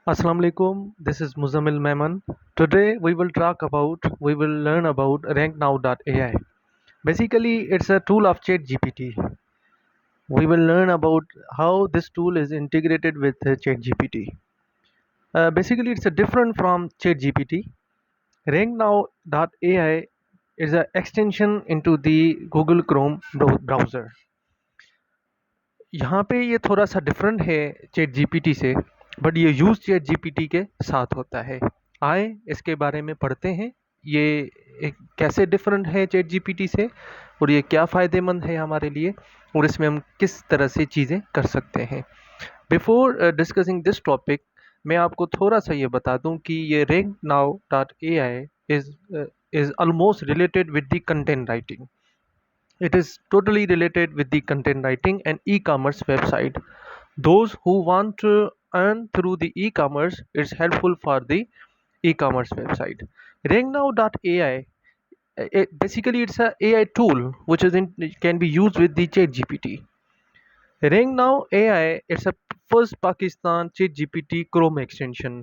Assalamu alaikum. This is Muzammil Mehman. Today we will learn about RankNow.ai. Basically, it's a tool of ChatGPT. We will learn about how this tool is integrated with ChatGPT. Basically, it's a different from ChatGPT. RankNow.ai is an extension into the Google Chrome browser. यहाँ पे ये थोड़ा सा different है chat GPT से, but ये use chat GPT के साथ होता है। आए इसके बारे में पढ़ते हैं, ये एक कैसे डिफरेंट है चैट जीपीटी से और ये क्या फ़ायदेमंद है हमारे लिए और इसमें हम किस तरह से चीज़ें कर सकते हैं। बिफोर डिस्कसिंग दिस टॉपिक, मैं आपको थोड़ा सा ये बता दूं कि ये rank now dot A I is almost related with the content writing. It is totally related with the content writing and e-commerce website. Those who want to earn through the e-commerce, it's helpful for the e-commerce website. RankNow.ai, basically it's a AI tool which can be used with the ChatGPT. RankNow AI, it's a first Pakistan ChatGPT Chrome extension.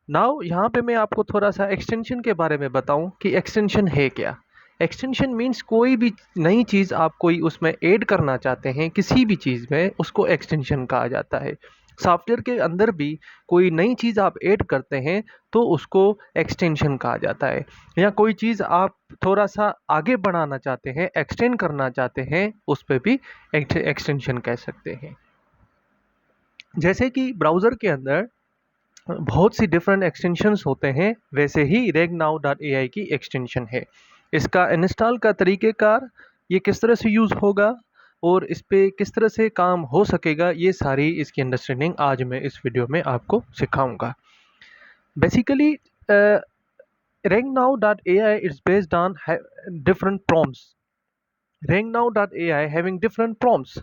Now यहाँ पे मैं आपको थोड़ा सा extension के बारे में बताऊँ कि एक्सटेंशन है क्या। एक्सटेंशन मीन्स कोई भी नई चीज़ आप कोई उसमें ऐड करना चाहते हैं, किसी भी चीज़ में उसको एक्सटेंशन कहा जाता है। सॉफ्टवेयर के अंदर भी कोई नई चीज़ आप ऐड करते हैं तो उसको एक्सटेंशन कहा जाता है, या कोई चीज़ आप थोड़ा सा आगे बढ़ाना चाहते हैं, एक्सटेंड करना चाहते हैं, उस पर भी एक्सटेंशन कह सकते हैं। जैसे कि ब्राउज़र के अंदर बहुत सी डिफरेंट एक्सटेंशंस होते हैं, वैसे ही regnow.ai की एक्सटेंशन है। इसका इंस्टॉल का तरीक़ेकार, ये किस तरह से यूज़ होगा और इस पे किस तरह से काम हो सकेगा, ये सारी इसकी अंडरस्टैंडिंग आज मैं इस वीडियो में आपको सिखाऊंगा। Basically regnow.ai is based on different prompts. regnow.ai having different prompts.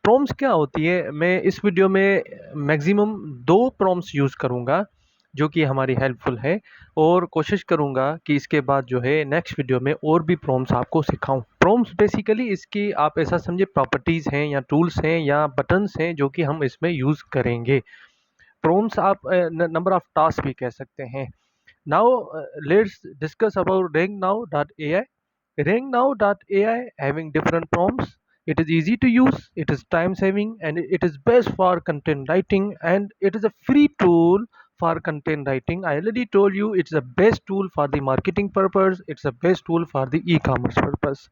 Prompts क्या होती है, मैं इस वीडियो में मैक्सिमम 2 प्रॉम्प्ट्स यूज़ करूँगा जो कि हमारी हेल्पफुल है, और कोशिश करूँगा कि इसके बाद जो है नेक्स्ट वीडियो में और भी प्रॉम्प्ट्स आपको सिखाऊं। प्रॉम्प्ट्स बेसिकली इसकी आप ऐसा समझे प्रॉपर्टीज़ हैं या टूल्स हैं या बटन्स हैं जो कि हम इसमें यूज़ करेंगे। प्रॉम्प्ट्स आप नंबर ऑफ टास्क भी कह सकते हैं। Now let's discuss about RankNow.ai. RankNow.ai having different prompts. It is easy to use, it is time saving, and it is best for content writing, and it is a free tool for content writing. I already told you it's the best tool for the marketing purpose, it's the best tool for the e-commerce purpose,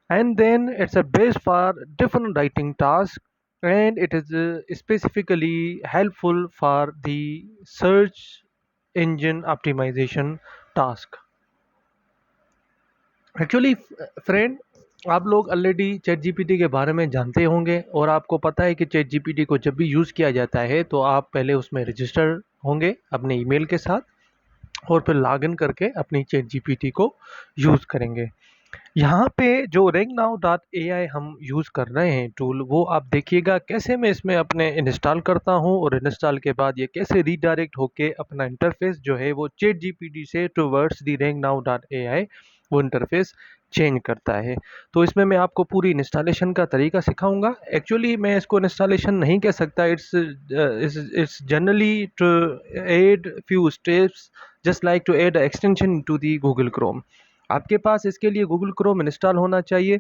and then it's a best for different writing tasks, and it is specifically helpful for the search engine optimization task. Actually friend, आप already already chat GPT के बारे में जानते होंगे और आपको पता है कि चैट जीपीटी को जब भी यूज़ किया जाता है तो आप पहले उसमें रजिस्टर होंगे अपने ईमेल के साथ और फिर लॉगिन करके अपनी चैट जीपीटी को यूज़ करेंगे। यहाँ पे जो RankNow.ai हम यूज़ कर रहे हैं टूल, वो आप देखिएगा कैसे मैं इसमें अपने इंस्टॉल करता हूँ और इंस्टॉल के बाद ये कैसे रीडायरेक्ट होके अपना इंटरफेस जो है वो चैट जीपीटी से टुवर्ड्स दी RankNow.ai वो इंटरफेस चेंज करता है। तो इसमें मैं आपको पूरी इंस्टॉलेशन का तरीका सिखाऊंगा। एक्चुअली मैं इसको इंस्टॉलेशन नहीं कह सकता, it's generally to add few steps just like to add extension to the Google Chrome. आपके पास इसके लिए गूगल क्रोम इंस्टॉल होना चाहिए,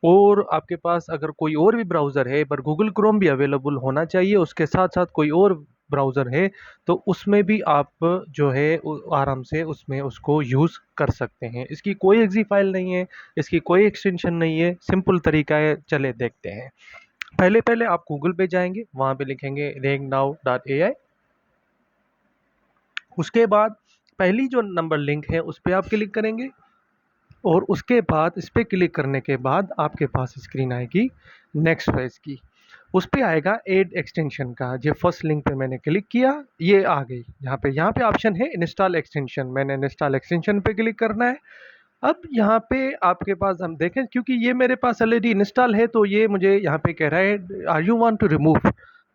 और आपके पास अगर कोई और भी ब्राउज़र है पर गूगल क्रोम भी अवेलेबल होना चाहिए, उसके साथ साथ कोई और ब्राउज़र है तो उसमें भी आप जो है आराम से उसमें उसको यूज़ कर सकते हैं। इसकी कोई एग्जी फाइल नहीं है, इसकी कोई एक्सटेंशन नहीं है, सिंपल तरीका है। चले देखते हैं। पहले पहले आप गूगल पे जाएंगे, वहाँ पे लिखेंगे RankNow.ai। उसके बाद पहली जो नंबर लिंक है उस पर आप क्लिक करेंगे, और उसके बाद इस पर क्लिक करने के बाद आपके पास स्क्रीन आएगी नेक्स्ट फेज की। उस पर आएगा ऐड एक्सटेंशन का। जो फर्स्ट लिंक पे मैंने क्लिक किया, ये आ गई। यहाँ पे ऑप्शन है इंस्टॉल एक्सटेंशन, मैंने इंस्टॉल एक्सटेंशन पे क्लिक करना है। अब यहाँ पे आपके पास हम देखें, क्योंकि ये मेरे पास ऑलरेडी इंस्टॉल है तो ये मुझे यहाँ पे कह रहा है are you want to remove,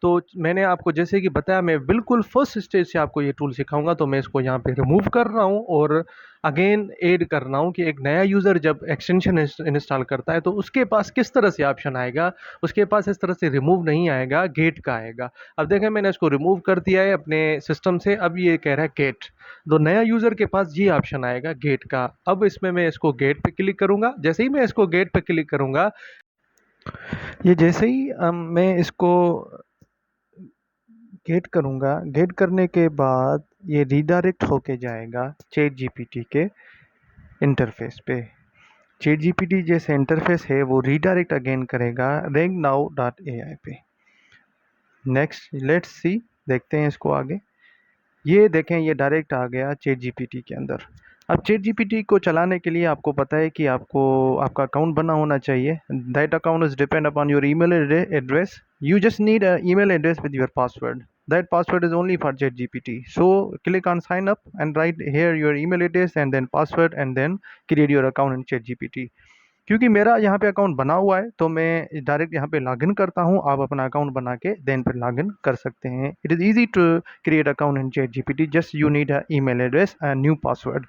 तो मैंने आपको जैसे कि बताया, मैं बिल्कुल फर्स्ट स्टेज से आपको ये टूल सिखाऊंगा। तो मैं इसको यहाँ पे रिमूव कर रहा हूँ और अगेन ऐड कर रहा हूँ कि एक नया यूज़र जब एक्सटेंशन इंस्टॉल करता है तो उसके पास किस तरह से ऑप्शन आएगा। उसके पास इस तरह से रिमूव नहीं आएगा, गेट का आएगा। अब देखें, मैंने इसको रिमूव कर दिया है अपने सिस्टम से। अब ये कह रहा है गेट, तो नया यूज़र के पास ये ऑप्शन आएगा गेट का। अब इसमें मैं इसको गेट पे क्लिक करूँगा। जैसे ही मैं इसको गेट पे क्लिक करूँगा, ये जैसे ही मैं इसको गेट करूँगा, गेट करने के बाद ये रीडायरेक्ट होके जाएगा चैट जीपीटी के इंटरफेस पे। चैट जीपीटी जैसे इंटरफेस है वो रीडायरेक्ट अगेन करेगा rangnow.ai पे। नेक्स्ट लेट्स सी, देखते हैं इसको आगे। ये देखें, ये डायरेक्ट आ गया चैट जीपीटी के अंदर। अब चैट जीपीटी को चलाने के लिए आपको पता है कि आपको आपका अकाउंट बना होना चाहिए। That account is depend upon your email address. You just need an email address with your password. That password is only for ChatGPT. So click on sign up and write here your email address and then password and then create your account in ChatGPT. क्योंकि मेरा यहाँ पे account बना हुआ है तो मैं direct यहाँ पे लॉगिन करता हूँ। आप अपना अकाउंट बना के देन फिर लॉगिन कर सकते हैं। It is easy to create account in ChatGPT, just you need a email address and new password.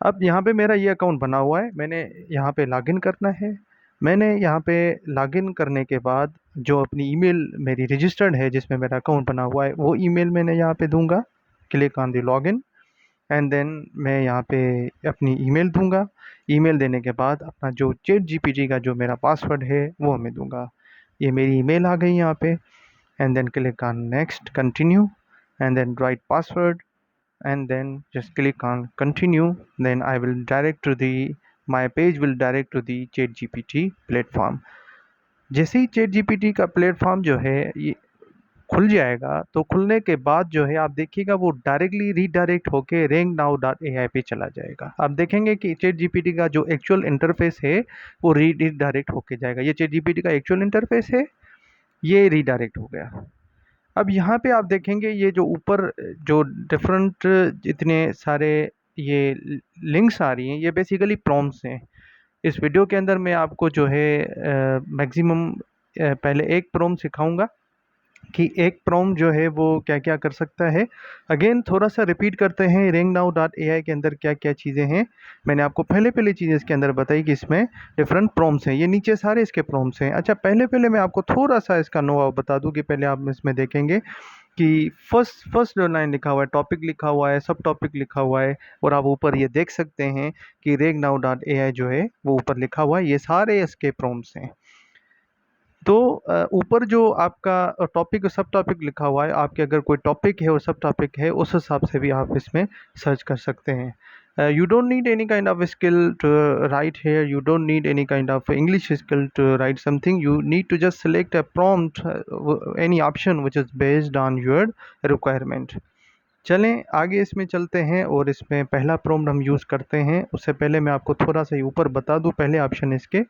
अब यहाँ पे मेरा ये अकाउंट बना हुआ है, मैंने यहाँ पे लॉगिन करना है। मैंने यहाँ पे लॉगिन करने के बाद जो अपनी ईमेल मेरी रजिस्टर्ड है जिसमें मेरा अकाउंट बना हुआ है वो ईमेल मैंने यहाँ पे दूंगा। Click on the login and then मैं यहाँ पे अपनी ईमेल दूंगा। ईमेल देने के बाद अपना जो चैट जीपीटी का जो मेरा पासवर्ड है वो मैं दूंगा। ये मेरी ईमेल आ गई यहाँ पे and then click on next continue and then write password and then just click on continue. Then I will direct to the my page will direct to the ChatGPT platform. जैसे ही ChatGPT का platform जो है ये खुल जाएगा तो खुलने के बाद जो है आप देखिएगा वो डायरेक्टली रीडायरेक्ट होके rangnow.ai पे चला जाएगा। आप देखेंगे कि ChatGPT का जो एक्चुअल इंटरफेस है वो रीडायरेक्ट होके जाएगा। ये ChatGPT का एक्चुअल इंटरफेस है, ये रीडायरेक्ट हो गया। अब यहाँ पे आप देखेंगे ये जो ऊपर जो डिफरेंट इतने सारे ये लिंक्स आ रही हैं, ये बेसिकली प्रॉम्प्ट्स हैं। इस वीडियो के अंदर मैं आपको जो है मैक्सिमम पहले एक प्रॉम्प्ट सिखाऊंगा कि एक प्रॉम्प्ट जो है वो क्या क्या कर सकता है। अगेन थोड़ा सा रिपीट करते हैं, rangnow.ai के अंदर क्या क्या चीज़ें हैं। मैंने आपको पहले चीज़ें इसके अंदर बताई कि इसमें डिफरेंट प्रॉम्प्ट्स हैं। ये नीचे सारे इसके प्रॉम्प्ट्स हैं। अच्छा, पहले मैं आपको थोड़ा सा इसका नो हाउ बता दूं कि पहले आप इसमें देखेंगे कि फर्स्ट जो लाइन लिखा हुआ है, टॉपिक लिखा हुआ है, सब टॉपिक लिखा हुआ है और आप ऊपर ये देख सकते हैं कि rangnow.ai जो है वो ऊपर लिखा हुआ है। ये सारे इसके प्रॉम्प्ट्स हैं। तो ऊपर जो आपका टॉपिक और सब टॉपिक लिखा हुआ है, आपके अगर कोई टॉपिक है और सब टॉपिक है उस हिसाब से भी आप इसमें सर्च कर सकते हैं। You don't need any kind of skill to write here, you don't need any kind of English skill to write something, you need to just select a prompt any option which is based on your requirement. चलें आगे इसमें चलते हैं और इसमें पहला prompt हम use करते हैं। उससे पहले मैं आपको थोड़ा सा ऊपर बता दूं पहले ऑप्शन इसके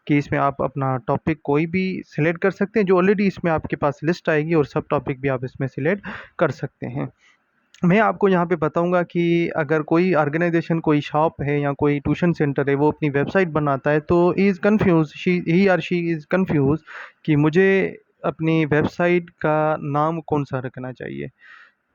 कि इसमें आप अपना टॉपिक कोई भी सिलेक्ट कर सकते हैं जो ऑलरेडी इसमें आपके पास लिस्ट आएगी, और सब टॉपिक भी आप इसमें सिलेक्ट कर सकते हैं। मैं आपको यहाँ पे बताऊंगा कि अगर कोई ऑर्गेनाइजेशन, कोई शॉप है या कोई ट्यूशन सेंटर है, वो अपनी वेबसाइट बनाता है तो ही इज़ कन्फ्यूज़, ही और शी इज़ कन्फ्यूज़ कि मुझे अपनी वेबसाइट का नाम कौन सा रखना चाहिए,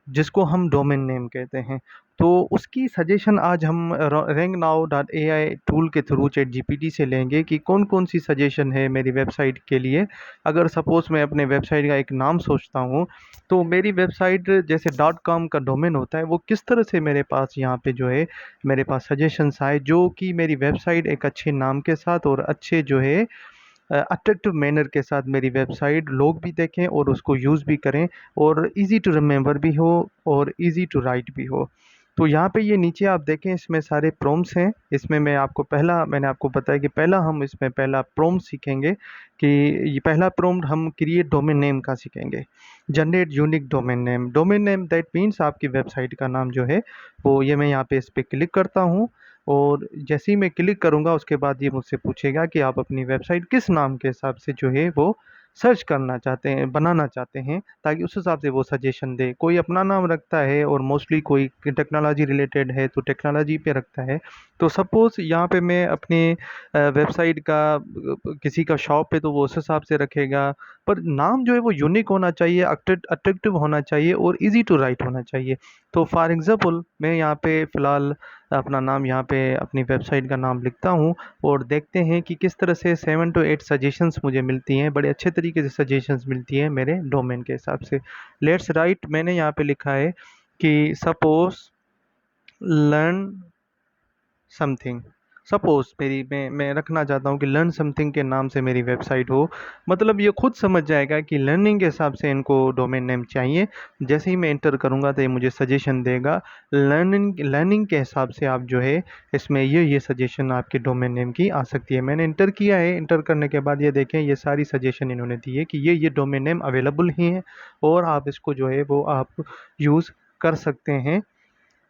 जिसको हम डोमेन नेम कहते हैं। तो उसकी सजेशन आज हम rangnow.ai टूल के थ्रू चैट जीपीटी से लेंगे कि कौन कौन सी सजेशन है मेरी वेबसाइट के लिए। अगर सपोज़ मैं अपने वेबसाइट का एक नाम सोचता हूँ तो मेरी वेबसाइट जैसे .com का डोमेन होता है वो किस तरह से मेरे पास यहाँ पे जो है मेरे पास सजेशंस आए जो कि मेरी वेबसाइट एक अच्छे नाम के साथ और अच्छे जो है अट्रैक्टिव मैनर के साथ मेरी वेबसाइट लोग भी देखें और उसको यूज़ भी करें और इजी टू रिमेंबर भी हो और इजी टू राइट भी हो। तो यहाँ पे ये नीचे आप देखें इसमें सारे प्रॉम्प्ट्स हैं। इसमें मैंने आपको बताया कि हम इसमें पहला प्रॉम्प्ट सीखेंगे कि ये पहला प्रॉम्प्ट हम क्रिएट डोमेन नेम का सीखेंगे। Generate unique domain name that means आपकी वेबसाइट का नाम जो है वो, ये मैं यहाँ पे इस पर क्लिक करता हूँ और जैसे ही मैं क्लिक करूँगा उसके बाद ये मुझसे पूछेगा कि आप अपनी वेबसाइट किस नाम के हिसाब से जो है वो सर्च करना चाहते हैं, बनाना चाहते हैं, ताकि उस हिसाब से वो सजेशन दे। कोई अपना नाम रखता है और मोस्टली कोई टेक्नोलॉजी रिलेटेड है तो टेक्नोलॉजी पे रखता है। तो सपोज़ यहाँ पे मैं अपनी वेबसाइट का किसी का शॉप है तो वो उस हिसाब से रखेगा, पर नाम जो है वो यूनिक होना चाहिए, अट्रैक्टिव होना चाहिए और इजी टू राइट होना चाहिए। तो फॉर एग्ज़ाम्पल मैं यहाँ पे फ़िलहाल अपना नाम यहाँ पे अपनी वेबसाइट का नाम लिखता हूँ और देखते हैं कि किस तरह से 7 to 8 सजेशंस मुझे मिलती हैं, बड़े अच्छे तरीके से सजेशंस मिलती हैं मेरे डोमेन के हिसाब से। लेट्स राइट, मैंने यहाँ पे लिखा है कि सपोज़ लर्न समथिंग। सपोज़ मेरी मैं रखना चाहता हूँ कि लर्न समथिंग के नाम से मेरी वेबसाइट हो। मतलब ये खुद समझ जाएगा कि लर्निंग के हिसाब से इनको डोमेन नेम चाहिए। जैसे ही मैं एंटर करूँगा तो ये मुझे सजेशन देगा, लर्निंग लर्निंग के हिसाब से आप जो है इसमें ये सजेशन आपके डोमेन नेम की आ सकती है। मैंने एंटर किया है, एंटर करने के बाद ये देखें ये सारी सजेशन इन्होंने दी है कि ये डोमेन नेम अवेलेबल ही हैं और आप इसको जो है वो आप यूज़ कर सकते हैं।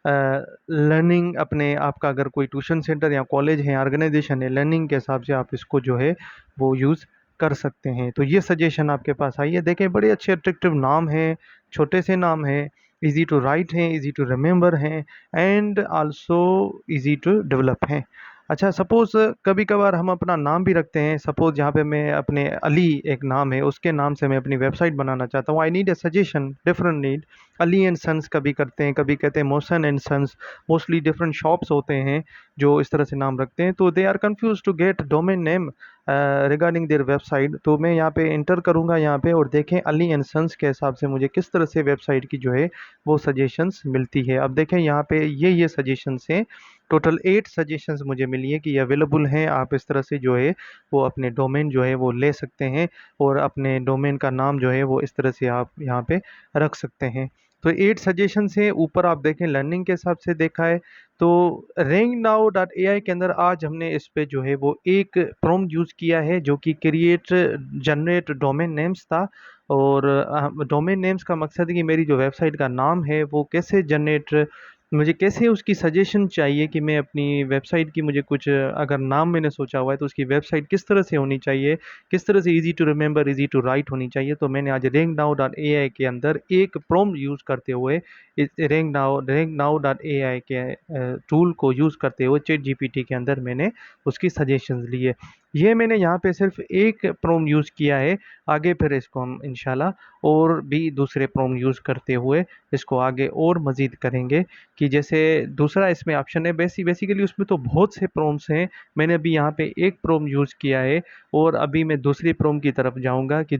लर्निंग अपने आपका अगर कोई ट्यूशन सेंटर या कॉलेज है, ऑर्गेनाइजेशन है, लर्निंग के हिसाब से आप इसको जो है वो यूज़ कर सकते हैं। तो ये सजेशन आपके पास आई है। देखें बड़े अच्छे अट्रैक्टिव नाम हैं, छोटे से नाम हैं, इजी टू राइट हैं, इजी टू रिमेंबर हैं and also easy to develop हैं। अच्छा, सपोज़ कभी-कभार हम अपना नाम भी रखते हैं। सपोज़ जहाँ पे मैं अपने अली एक नाम है, उसके नाम से मैं अपनी वेबसाइट बनाना चाहता हूँ। I need a suggestion, different need. Ali and sons कभी करते हैं, कभी कहते हैं Mohsin and sons. Mostly different shops होते हैं जो इस तरह से नाम रखते हैं, तो they are confuse to get domain name regarding their website. तो मैं यहाँ पे इंटर करूँगा यहाँ पे और देखें अली एंड सन्स के हिसाब से मुझे किस तरह से वेबसाइट की जो है वो सजेशंस मिलती है। अब देखें यहाँ पे ये सजेशंस हैं, टोटल 8 सजेशंस मुझे मिली है कि ये अवेलेबल हैं। आप इस तरह से जो है वो अपने डोमेन जो है वो ले सकते हैं और अपने डोमेन का नाम जो है वो इस तरह से आप यहाँ पे रख सकते हैं। तो 8 सजेशन से ऊपर आप देखें लर्निंग के हिसाब से देखा है। तो rangnow.ai के अंदर आज हमने इस पे जो है वो एक प्रॉम्प्ट यूज़ किया है जो कि क्रिएट जनरेट डोमेन नेम्स था। और डोमेन नेम्स का मकसद है कि मेरी जो वेबसाइट का नाम है वो कैसे जनरेट, मुझे कैसे उसकी सजेशन चाहिए कि मैं अपनी वेबसाइट की, मुझे कुछ अगर नाम मैंने सोचा हुआ है तो उसकी वेबसाइट किस तरह से होनी चाहिए, किस तरह से easy to remember, easy to write होनी चाहिए। तो मैंने आज rangnow.ai के अंदर एक प्रॉम्प्ट यूज़ करते हुए इस rangnow.ai के टूल को यूज़ करते हुए चैट जीपीटी के अंदर मैंने उसकी सजेशंस लिए। ये मैंने यहाँ पे सिर्फ एक प्रॉम्प्ट यूज़ किया है। आगे फिर इसको हम इंशाल्लाह और भी दूसरे प्रॉम्प्ट यूज़ करते हुए इसको आगे और मज़ीद करेंगे। कि जैसे दूसरा इसमें ऑप्शन है, बेसिकली उसमें तो बहुत से प्रॉम्प्ट्स हैं। मैंने अभी यहाँ पे एक प्रॉम्प्ट यूज़ किया है और अभी मैं दूसरी प्रॉम्प्ट की तरफ जाऊँगा कि